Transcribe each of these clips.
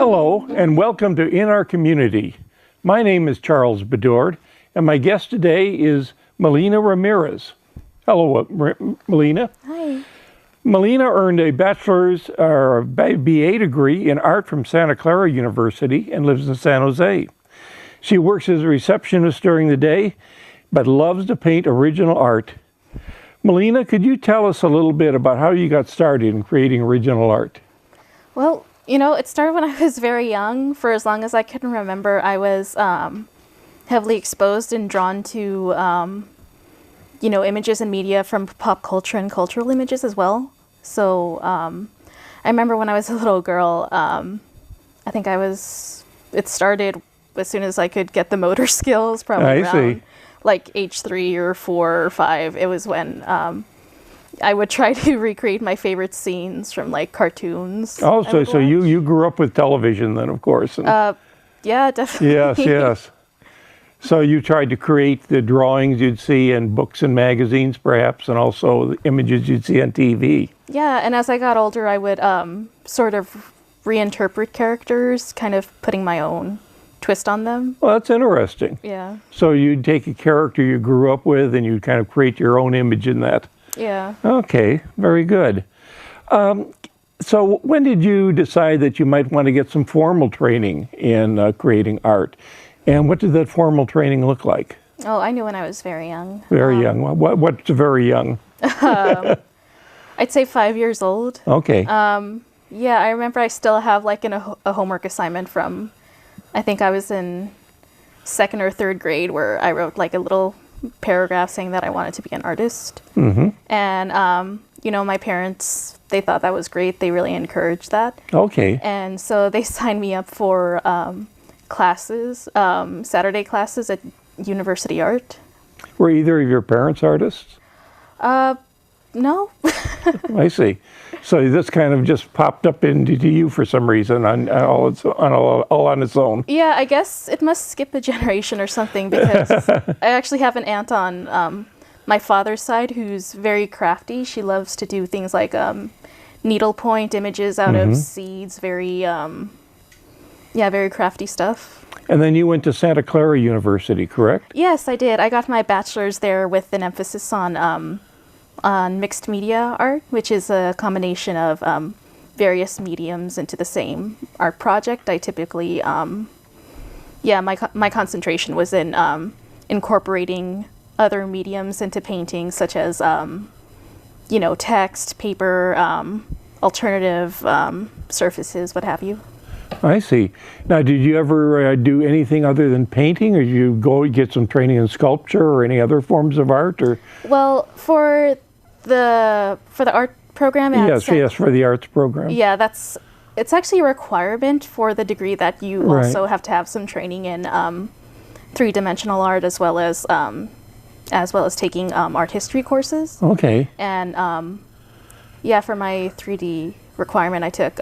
Hello, and welcome to In Our Community. My name is Charles Bedord, and my guest today is Melina Ramirez. Hello, Melina. Hi. Melina earned a bachelor's or a BA degree in art from Santa Clara University and lives in San Jose. She works as a receptionist during the day, but loves to paint original art. Melina, could you tell us a little bit about how you got started in creating original art? Well, it started when I was very young. For as long as I can remember, I was heavily exposed and drawn to, images and media from pop culture and cultural images as well. So I remember when I was a little girl, I think it started as soon as I could get the motor skills, probably around like age 3 or 4 or 5. It was when I would try to recreate my favorite scenes from like cartoons. Oh, so you grew up with television then, of course. And yeah, definitely. Yes. So you tried to create the drawings you'd see in books and magazines, perhaps, and also the images you'd see on TV. Yeah, and as I got older, I would sort of reinterpret characters, kind of putting my own twist on them. Well, that's interesting. Yeah. So you'd take a character you grew up with and you'd kind of create your own image in that. Yeah. Okay, very good. So when did you decide that you might want to get some formal training in creating art? And what did that formal training look like? Oh, I knew when I was very young. Very young. What's very young? I'd say 5 years old. Okay. Yeah, I remember I still have like a homework assignment from, I think I was in 2nd or 3rd grade, where I wrote like a little paragraph saying that I wanted to be an artist. Mm-hmm. And, my parents, they thought that was great. They really encouraged that. Okay. And so they signed me up for classes, Saturday classes at University Art. Were either of your parents artists? No. I see. So this kind of just popped up into you for some reason all on its own. Yeah, I guess it must skip a generation or something, because I actually have an aunt on my father's side who's very crafty. She loves to do things like needlepoint images out of seeds, very crafty stuff. And then you went to Santa Clara University, correct? Yes, I did. I got my bachelor's there with an emphasis on mixed media art, which is a combination of various mediums into the same art project. I typically, my concentration was in incorporating other mediums into painting, such as, text, paper, alternative surfaces, what have you. I see. Now, did you ever do anything other than painting, or did you go get some training in sculpture or any other forms of art? Or well, for the art program. Yes, for the arts program. Yeah, it's actually a requirement for the degree that you also have to have some training in 3-dimensional art, as well as taking art history courses. Okay. And for my 3D requirement, I took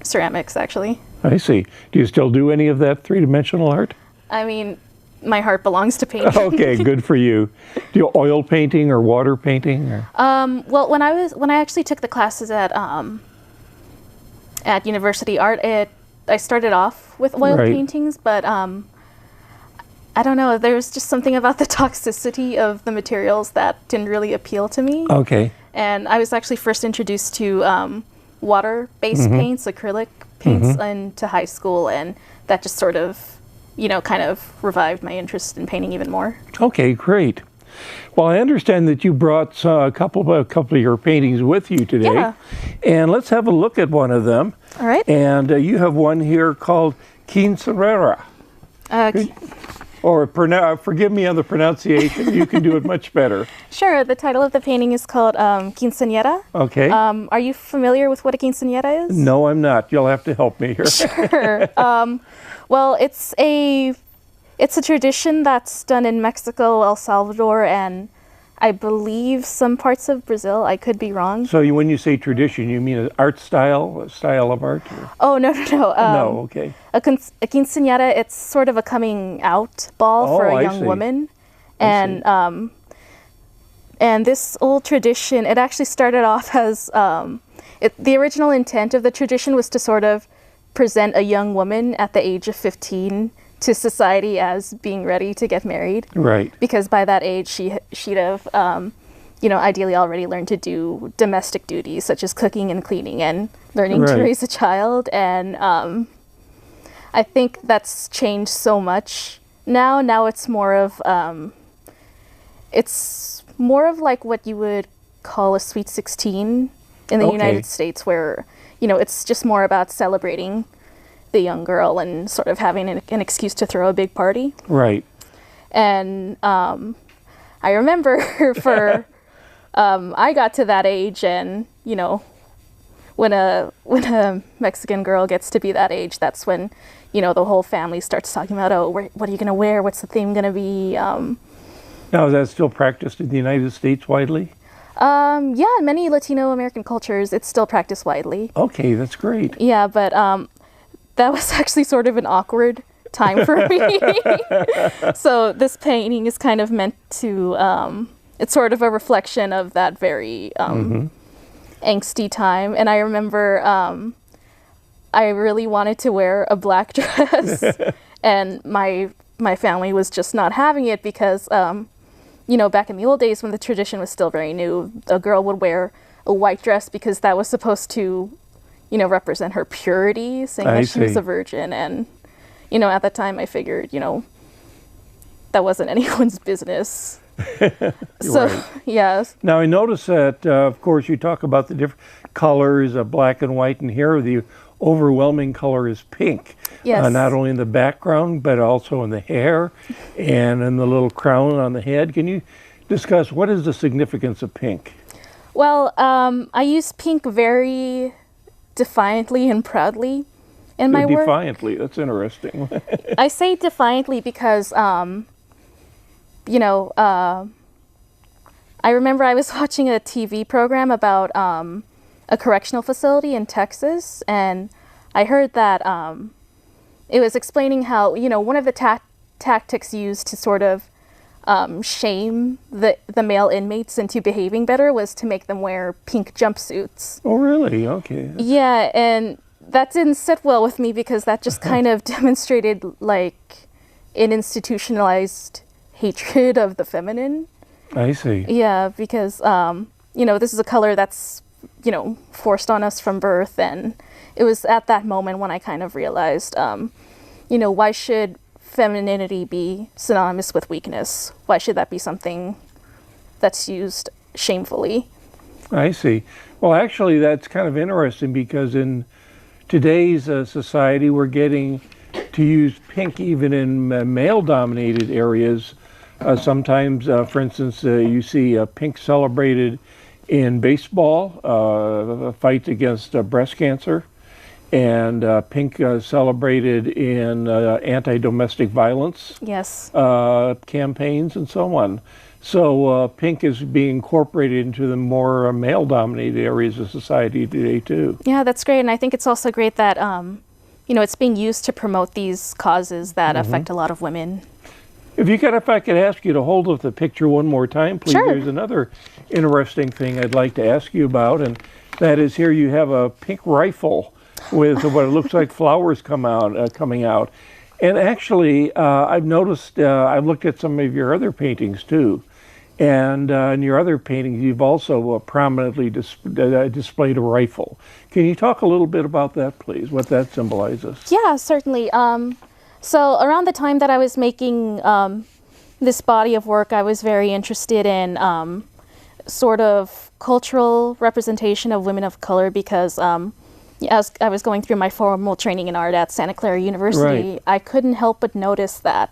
ceramics, actually. I see. Do you still do any of that 3-dimensional art? I mean, my heart belongs to painting. Okay, good for you. Do you oil painting or water painting? Or? Well, when I actually took the classes at University Art, I started off with oil paintings, but I don't know. There's just something about the toxicity of the materials that didn't really appeal to me. Okay. And I was actually first introduced to water-based paints, acrylic paints, into high school, and that just sort of kind of revived my interest in painting even more. Okay, great. Well, I understand that you brought a couple of your paintings with you today. Yeah. And let's have a look at one of them. All right. And you have one here called Quinceañera. Or forgive me on the pronunciation. You can do it much better. Sure. The title of the painting is called Quinceañera. Okay. Are you familiar with what a quinceañera is? No, I'm not. You'll have to help me here. Sure. Well, it's a tradition that's done in Mexico, El Salvador, and I believe some parts of Brazil. I could be wrong. So when you say tradition, you mean an art style, a style of art? Or? Oh, no. No, okay. A quinceañera, it's sort of a coming out ball for a young woman. And this old tradition, it actually started off as, the original intent of the tradition was to sort of present a young woman at the age of 15 to society as being ready to get married. Right. Because by that age, she'd have, ideally already learned to do domestic duties such as cooking and cleaning and learning to raise a child. And I think that's changed so much now. Now it's more of like what you would call a sweet 16 in the United States, where it's just more about celebrating the young girl and sort of having an excuse to throw a big party. Right. And I remember I got to that age, and when a Mexican girl gets to be that age, that's when the whole family starts talking about, oh, what are you going to wear? What's the theme going to be? Now, is that still practiced in the United States widely? Yeah, in many Latino American cultures, it's still practiced widely. Okay, that's great. Yeah, but that was actually sort of an awkward time for me. So this painting is kind of meant to, it's sort of a reflection of that very angsty time. And I remember I really wanted to wear a black dress, and my family was just not having it because, back in the old days when the tradition was still very new, a girl would wear a white dress because that was supposed to, represent her purity, saying that she was a virgin. And, at that time I figured, that wasn't anyone's business. So, yes. Now, I notice that, of course, you talk about the different colors of black and white, and here the overwhelming color is pink. Yes. Not only in the background, but also in the hair and in the little crown on the head. Can you discuss what is the significance of pink? Well, I use pink very defiantly and proudly in my work. Defiantly, that's interesting. I say defiantly because, I remember I was watching a TV program about a correctional facility in Texas, and I heard that it was explaining how, one of the tactics used to sort of shame the male inmates into behaving better was to make them wear pink jumpsuits. Oh, really? Okay. Yeah, and that didn't sit well with me because that just kind of demonstrated like an institutionalized hatred of the feminine. I see. Yeah, because, this is a color that's, forced on us from birth. And it was at that moment when I kind of realized, why should femininity be synonymous with weakness? Why should that be something that's used shamefully? I see. Well, actually, that's kind of interesting because in today's society, we're getting to use pink even in male-dominated areas. Sometimes, for instance, you see pink celebrated in baseball, fights against breast cancer, and pink celebrated in anti-domestic violence campaigns and so on. So pink is being incorporated into the more male-dominated areas of society today, too. Yeah, that's great. And I think it's also great that, it's being used to promote these causes that affect a lot of women. If I could ask you to hold up the picture one more time, please. Sure. There's another interesting thing I'd like to ask you about, and that is here you have a pink rifle with what it looks like flowers coming out. And actually, I've noticed, I've looked at some of your other paintings too, and in your other paintings, you've also prominently displayed a rifle. Can you talk a little bit about that, please, what that symbolizes? Yeah, certainly. So around the time that I was making this body of work, I was very interested in sort of cultural representation of women of color because as I was going through my formal training in art at Santa Clara University, I couldn't help but notice that,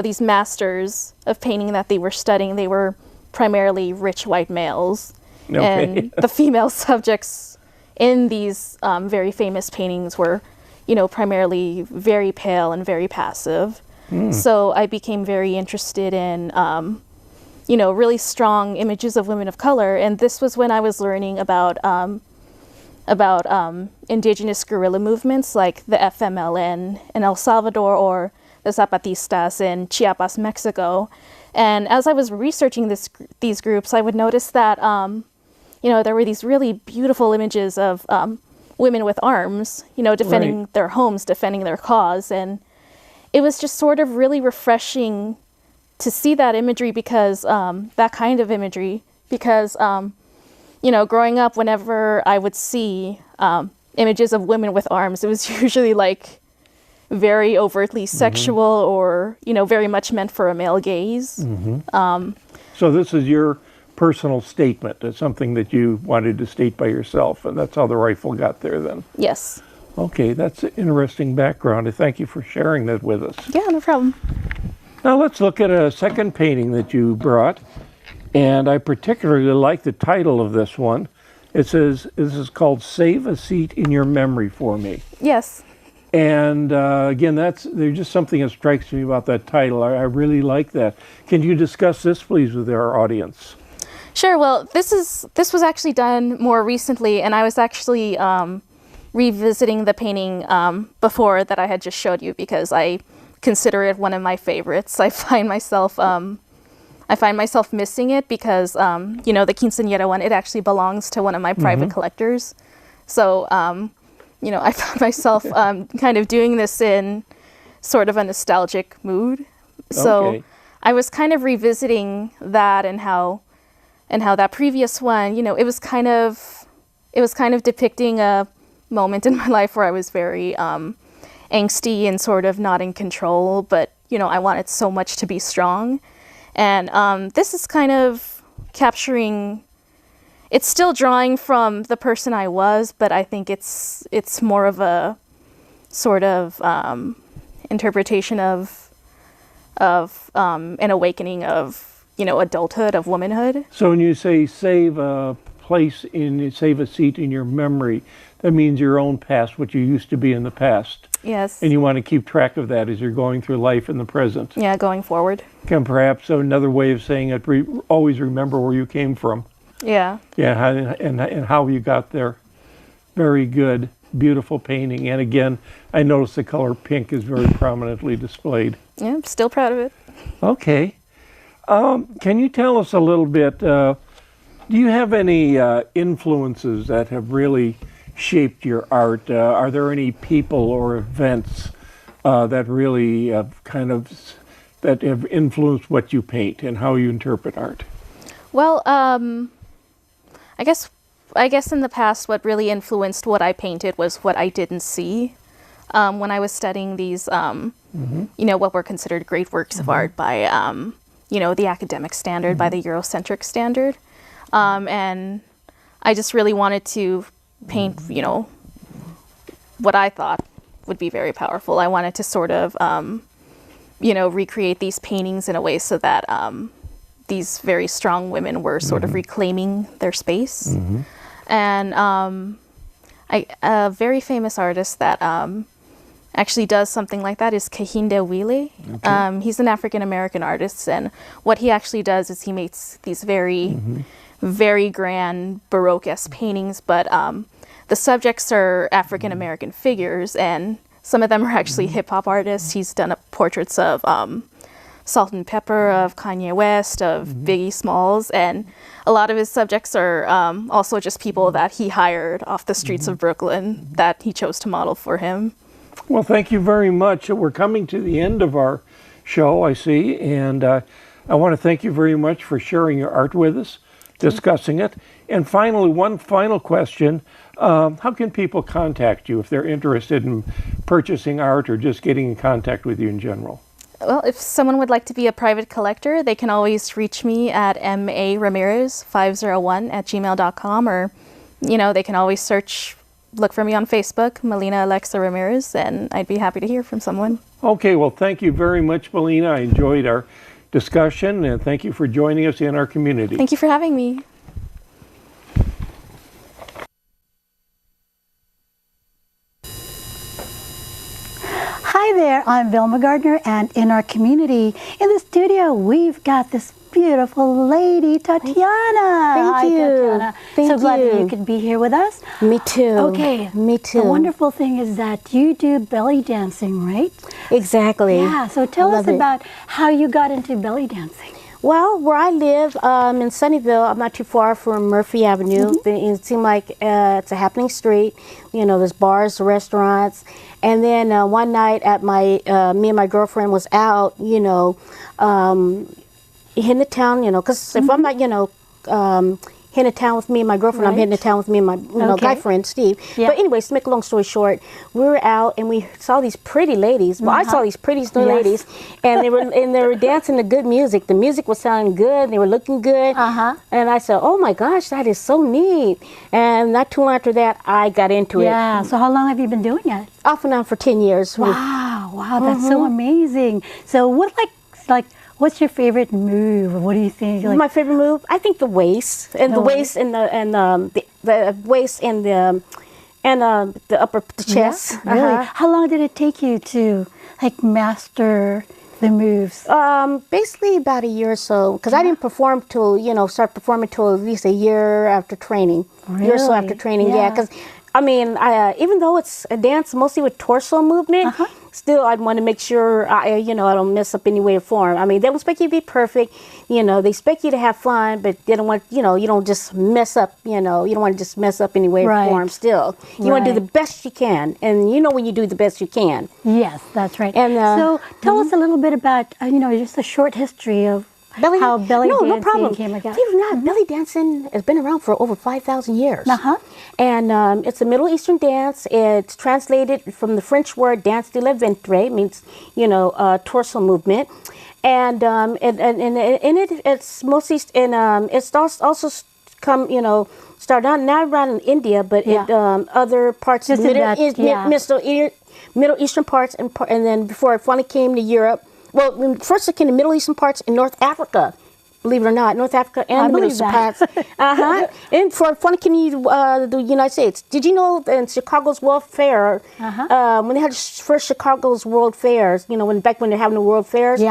these masters of painting that they were studying, they were primarily rich white males. And the female subjects in these very famous paintings were primarily very pale and very passive. So I became very interested in, really strong images of women of color. And this was when I was learning about indigenous guerrilla movements like the FMLN in El Salvador or the Zapatistas in Chiapas, Mexico. And as I was researching these groups, I would notice that, there were these really beautiful images of women with arms, you know, defending Right. their homes, defending their cause. And it was just sort of really refreshing to see that imagery because, that kind of imagery, because, you know, growing up, whenever I would see images of women with arms, it was usually like very overtly sexual or, you know, very much meant for a male gaze. So this is your personal statement. It's something that you wanted to state by yourself, and that's how the rifle got there then. Yes. Okay, that's an interesting background. I thank you for sharing that with us. Yeah, no problem. Now let's look at a second painting that you brought, and I particularly like the title of this one. It says, this is called Save a Seat in Your Memory for Me. Yes. And again, there's just something that strikes me about that title. I really like that. Can you discuss this, please, with our audience? Sure. Well, this was actually done more recently, and I was actually revisiting the painting before that I had just showed you because I consider it one of my favorites. I find myself missing it because you know, the quinceañera one, it actually belongs to one of my private collectors. So you know, I found myself kind of doing this in sort of a nostalgic mood. So Okay. I was kind of revisiting that and how that previous one, you know, it was kind of depicting a moment in my life where I was very angsty and sort of not in control, but you know, I wanted so much to be strong. And this is kind of capturing, it's still drawing from the person I was, but I think it's more of a sort of interpretation of an awakening of, you know, adulthood, of womanhood. So when you say save a seat in your memory, that means your own past, what you used to be in the past. Yes. And you want to keep track of that as you're going through life in the present. Yeah, going forward. And perhaps another way of saying it, always remember where you came from. Yeah. Yeah, and how you got there. Very good, beautiful painting. And again, I noticed the color pink is very prominently displayed. Yeah, I'm still proud of it. Okay. Can you tell us a little bit, do you have any influences that have really shaped your art? Are there any people or events that really that have influenced what you paint and how you interpret art? Well, I guess in the past, what really influenced what I painted was what I didn't see. When I was studying these, you know, what were considered great works of art by, you know, the academic standard, by the Eurocentric standard. And I just really wanted to paint, you know, what I thought would be very powerful. I wanted to sort of, you know, recreate these paintings in a way so that these very strong women were sort of reclaiming their space. And a very famous artist that actually does something like that is Kehinde Willie. Okay. He's an African-American artist, and what he actually does is he makes these very, very grand Baroque-esque paintings, but the subjects are African-American figures, and some of them are actually hip-hop artists. He's done portraits of Salt and Pepper, of Kanye West, of Biggie Smalls, and a lot of his subjects are also just people that he hired off the streets of Brooklyn that he chose to model for him. Well, thank you very much. We're coming to the end of our show, I see, and I want to thank you very much for sharing your art with us, discussing it. And finally, one final question. How can people contact you if they're interested in purchasing art or just getting in contact with you in general? Well, if someone would like to be a private collector, they can always reach me at maramirez501@gmail.com, or, you know, they can always look for me on Facebook, Melina Alexa Ramirez, and I'd be happy to hear from someone. Okay, well, thank you very much, Melina. I enjoyed our discussion, and thank you for joining us in our community. Thank you for having me. Hi there, I'm Vilma Gardner, and in our community, in the studio, we've got this beautiful lady, Tatiana. Hi, Tatiana. So glad that you could be here with us. Me too. Okay. Me too. The wonderful thing is that you do belly dancing, right? Exactly. Yeah, so tell us about how you got into belly dancing. Well, where I live in Sunnyvale, I'm not too far from Murphy Avenue. It seemed like it's a happening street. You know, there's bars, restaurants. And then one night at me and my girlfriend was out, you know, hitting the town, you know, because if I'm not, you know, hitting the town with me and my girlfriend, I'm hitting the town with me and my guy friend, Steve. Yeah. But anyways, to make a long story short, we were out and we saw these pretty ladies. Well, I saw these pretty ladies, and they were dancing to good music. The music was sounding good. They were looking good. And I said, oh my gosh, that is so neat. And not too long after that, I got into it. Yeah. So how long have you been doing it? Off and on for 10 years. Wow. Wow. That's so amazing. So what what's your favorite move? What do you think? Like, my favorite move, I think the waist and the waist and the waist and the upper chest. Yeah, really? How long did it take you to like master the moves? Basically about a year or so, because I didn't perform till start performing till at least a year after training. Really? A year or so after training, yeah. Because I mean, even though it's a dance mostly with torso movement. Still, I'd want to make sure I don't mess up any way or form. I mean, they don't expect you to be perfect. You know, they expect you to have fun, but they don't want, you don't just mess up, you don't want to just mess up any way or form still. You want to do the best you can. And you know when you do the best you can. Yes, that's right. And so tell us a little bit about, just a short history of how belly dancing came about. Believe it or not, belly dancing has been around for over 5,000 years. And it's a Middle Eastern dance. It's translated from the French word "danse de la ventre," means torso movement. And it's mostly it's also come started out not around in India, but in other parts of the Middle Eastern parts, and then before it finally came to Europe. Well, first it came to Middle Eastern parts in North Africa, believe it or not, North Africa and the Middle Eastern parts. And for finally came to the United States. Did you know that in Chicago's World Fair, when they had first Chicago's World Fairs, back when they're having the World Fairs,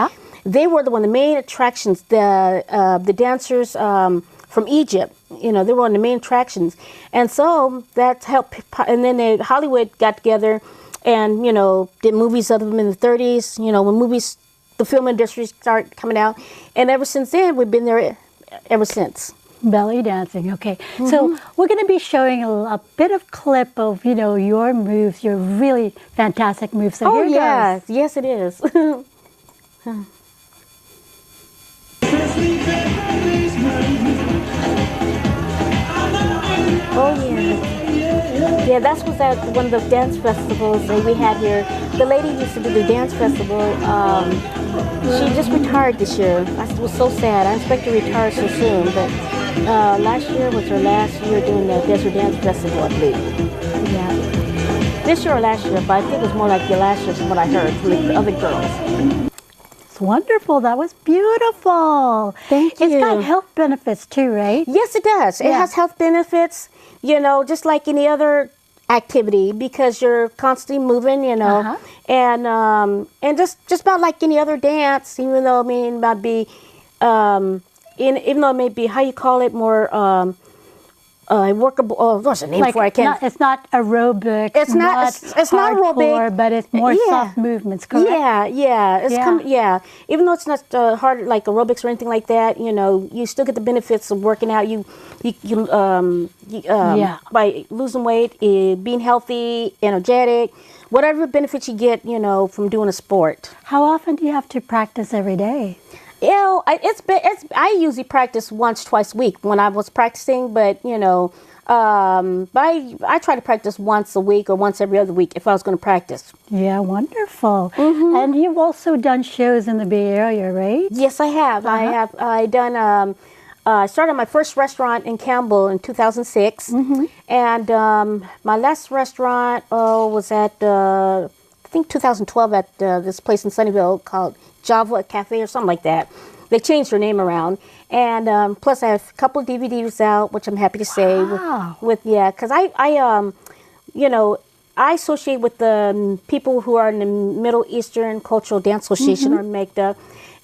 they were one of the main attractions. The dancers from Egypt, they were one of the main attractions, and so that helped. And then Hollywood got together and did movies of them in the 30s. When the film industry started coming out, and ever since then we've been there ever since. Belly dancing, okay. So we're going to be showing a bit of clip of your moves, your really fantastic moves. So here it goes. Yes it is. Oh yeah. Yeah, that was at one of the dance festivals that we had here. The lady used to do the dance festival. She just retired this year. I was so sad. I expect to retire so soon, but last year was her last year doing the Desert Dance Festival, I believe. Yeah. This year or last year, but I think it was more like the last year from what I heard from the other girls. It's wonderful. That was beautiful. Thank you. It's got health benefits too, right? Yes, it does. It has health benefits, just like any other activity, because you're constantly moving, and just about like any other dance, even though it might be, even though it may be, how you call it, more workable. Oh, what's the name for it? It's not aerobic. It's not aerobic, but it's more soft movements. Correct? Yeah. Even though it's not hard like aerobics or anything like that, you still get the benefits of working out. By losing weight, being healthy, energetic, whatever benefits you get, from doing a sport. How often do you have to practice every day? I usually practice once, twice a week when I was practicing, but I try to practice once a week or once every other week if I was going to practice. Yeah, wonderful. And you've also done shows in the Bay Area, right? Yes, I have. I started my first restaurant in Campbell in 2006, and my last restaurant was at I think 2012 at this place in Sunnyvale called Java Cafe or something like that. They changed their name around, and plus I have a couple of DVDs out, which I'm happy to say. Because I associate with the people who are in the Middle Eastern Cultural Dance Association or MEGDA,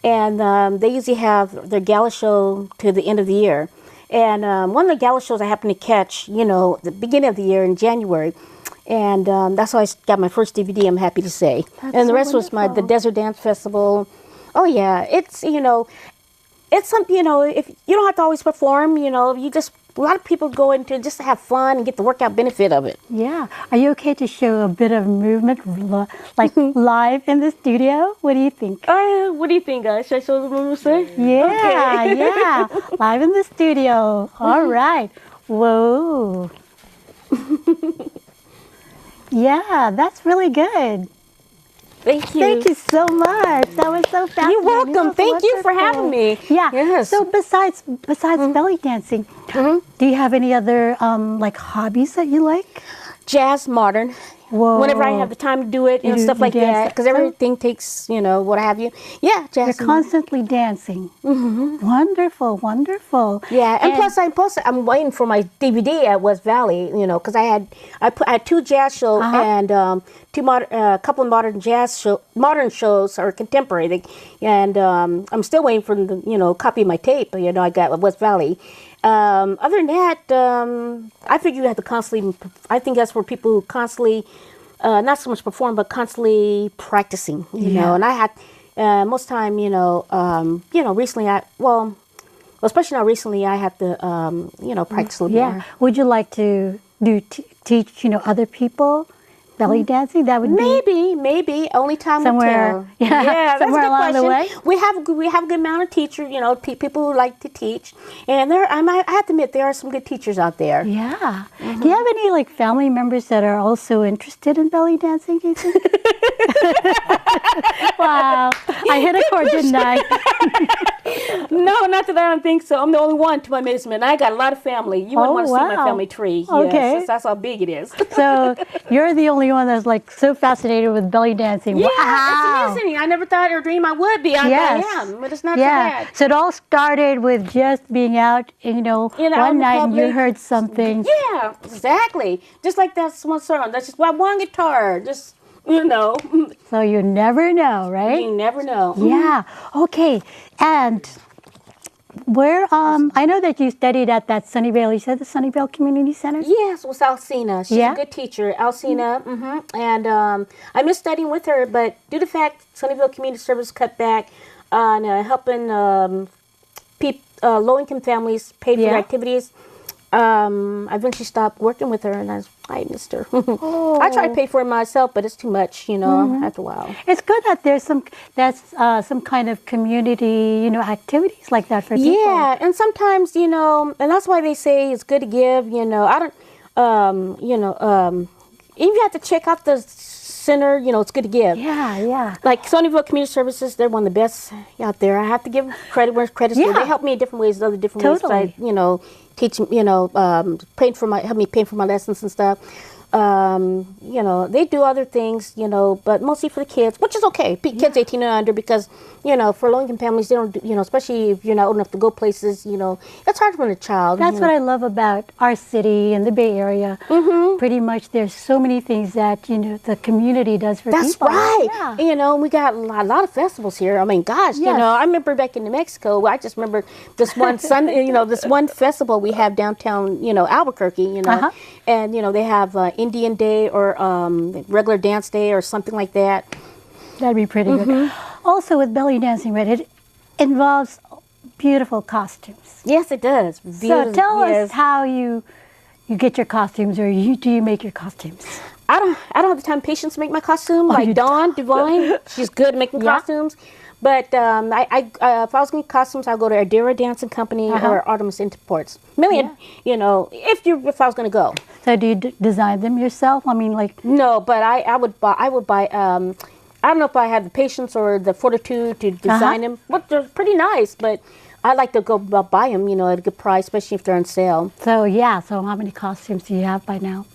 and they usually have their gala show to the end of the year. And one of the gala shows I happened to catch, the beginning of the year in January. And that's how I got my first DVD, I'm happy to say. That's and the so rest was the Desert Dance Festival. Oh, yeah. It's, it's something, if you don't have to always perform, you just, a lot of people go into just to have fun and get the workout benefit of it. Yeah. Are you okay to show a bit of movement, like live in the studio? What do you think? What do you think, guys? Should I show them what I'm saying? Yeah, yeah. Live in the studio. All right. Whoa. Yeah, that's really good. Thank you. Thank you so much. That was so fascinating. You're welcome. Thank you for having me. Yeah. Yes. So besides belly dancing, do you have any other like hobbies that you like? Jazz, modern. Whoa. Whenever I have the time to do it and stuff like that, because everything takes, what have you. Yeah, jazz. You're constantly dancing. Wonderful, wonderful. Yeah, and plus I'm waiting for my DVD at West Valley, because I had 2 jazz shows and a couple of modern shows or contemporary, and I'm still waiting for the copy of my tape. I got at West Valley. Other than that, I figure you have to constantly. I think that's where people who constantly, not so much perform, but constantly practicing. And I had most time, recently especially now recently, I have to, practice a little more. Would you like to teach, other people belly dancing? That would be maybe only time somewhere, will tell. Yeah, somewhere that's a good along question. the way. We have a good amount of teachers, people who like to teach, and I have to admit there are some good teachers out there. Yeah. Do you have any like family members that are also interested in belly dancing? Do you think? Wow, I hit a chord, didn't I? No, not that I don't think so. I'm the only one, to my amazement. I got a lot of family. You wouldn't want to see my family tree. Okay. Yes, that's how big it is. So you're the only one that's like so fascinated with belly dancing. Yeah, wow. it's amazing. I never thought or dreamed I would be. I am, but it's not so bad. So it all started with just being out, one night and you heard something. Yeah, exactly. Just like that one song. That's just one guitar. Just, So you never know, right? You never know. Yeah. Okay. And where, I know that you studied at that Sunnyvale, you said the Sunnyvale Community Center? Yes, it was Alcina. She's a good teacher, Alcina. And I miss studying with her, but due to the fact Sunnyvale Community Service cut back on helping low-income families pay for their activities, I eventually stopped working with her, and I missed her. I try to pay for it myself, but it's too much, after a while. It's good that there's some kind of community, activities like that for people. Yeah, and sometimes, and that's why they say it's good to give, I don't, if you have to check out the center, it's good to give. Yeah, yeah. Like Sunnyvale Community Services, they're one of the best out there. I have to give credit where credit's due. They help me in different ways, other different ways. Like, teach, help me pay for my lessons and stuff. They do other things, but mostly for the kids, which is okay. Kids 18 and under, because, for low-income families, they don't do, especially if you're not old enough to go places, it's hard for a child. That's what I love about our city and the Bay Area. Pretty much there's so many things that, the community does for people. That's right. Yeah. We got a lot of festivals here. I mean, gosh, I remember back in New Mexico, I just remember this one this one festival we have downtown, Albuquerque, and, they have Indian Day or regular dance day or something like that. That'd be pretty good. Also with belly dancing, right, it involves beautiful costumes. Yes, it does. So tell us how you get your costumes, or do you make your costumes? I don't have the time and patience to make my costume. Like Dawn Divine, she's good at making costumes. But if I was going to costumes, I'll go to Ardera Dancing Company or Artemis Imports. If I was going to go. So do you design them yourself? I mean, like... No, but I would buy, I don't know if I have the patience or the fortitude to design them. But they're pretty nice, but I like to go buy them, at a good price, especially if they're on sale. So, so how many costumes do you have by now?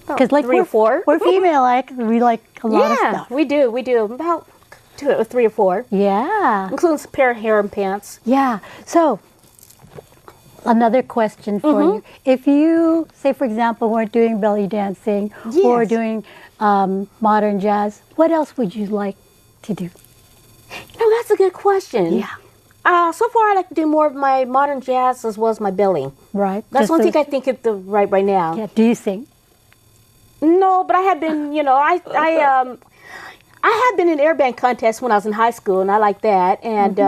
Because 3 or 4. We're female, we like a lot of stuff. Yeah, we do. About 2 or 3 or 4. Yeah. Including a pair of harem pants. Yeah. So, another question for you. If you, say for example, weren't doing belly dancing or doing modern jazz, what else would you like to do? That's a good question. Yeah. So far, I like to do more of my modern jazz as well as my belly. Right. That's one thing I think of right now. Yeah. Do you sing? No, but I have been, I have been in air band contests when I was in high school, and I like that. And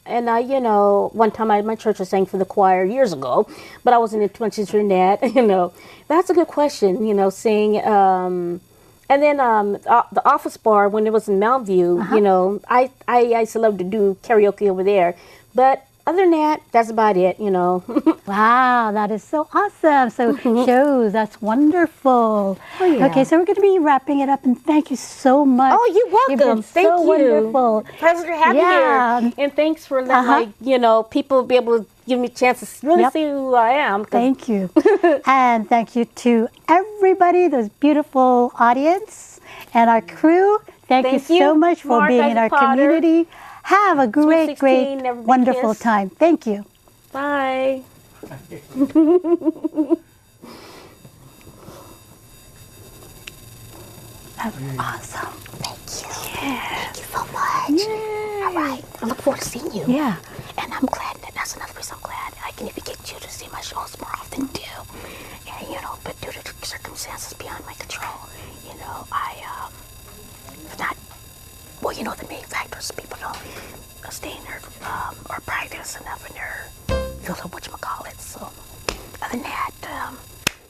And I, you know, one time my church was sang for the choir years ago, but I wasn't into much into that, you know. That's a good question, you know, sing. And then the office bar, when it was in Mountain View, you know, I used to love to do karaoke over there. But other than that, that's about it, you know. Wow, that is so awesome. So shows, that's wonderful. Oh, yeah. Okay, so we're going to be wrapping it up, and thank you so much. Oh, you're welcome. You've been Thank so you. Wonderful. Pleasure to have you here. And thanks for letting, like, you know, people be able to give me a chance to really see who I am. Thank you. And thank you to everybody, those beautiful audience and our crew. Thank you so much for being in our community. Have a great, wonderful time. Thank you. Bye. That's awesome. Thank you. Thank you so much. All right. I look forward to seeing you. Yeah. And I'm glad that's another reason I'm glad I can even get you to see my shows more often too. And you know, but due to circumstances beyond my control, you know, not. Well, you know, the main factors people don't stay in their or practice enough in their field of whatchamacallit. So other than that,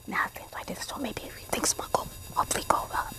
now things like this, so maybe things will hopefully go up.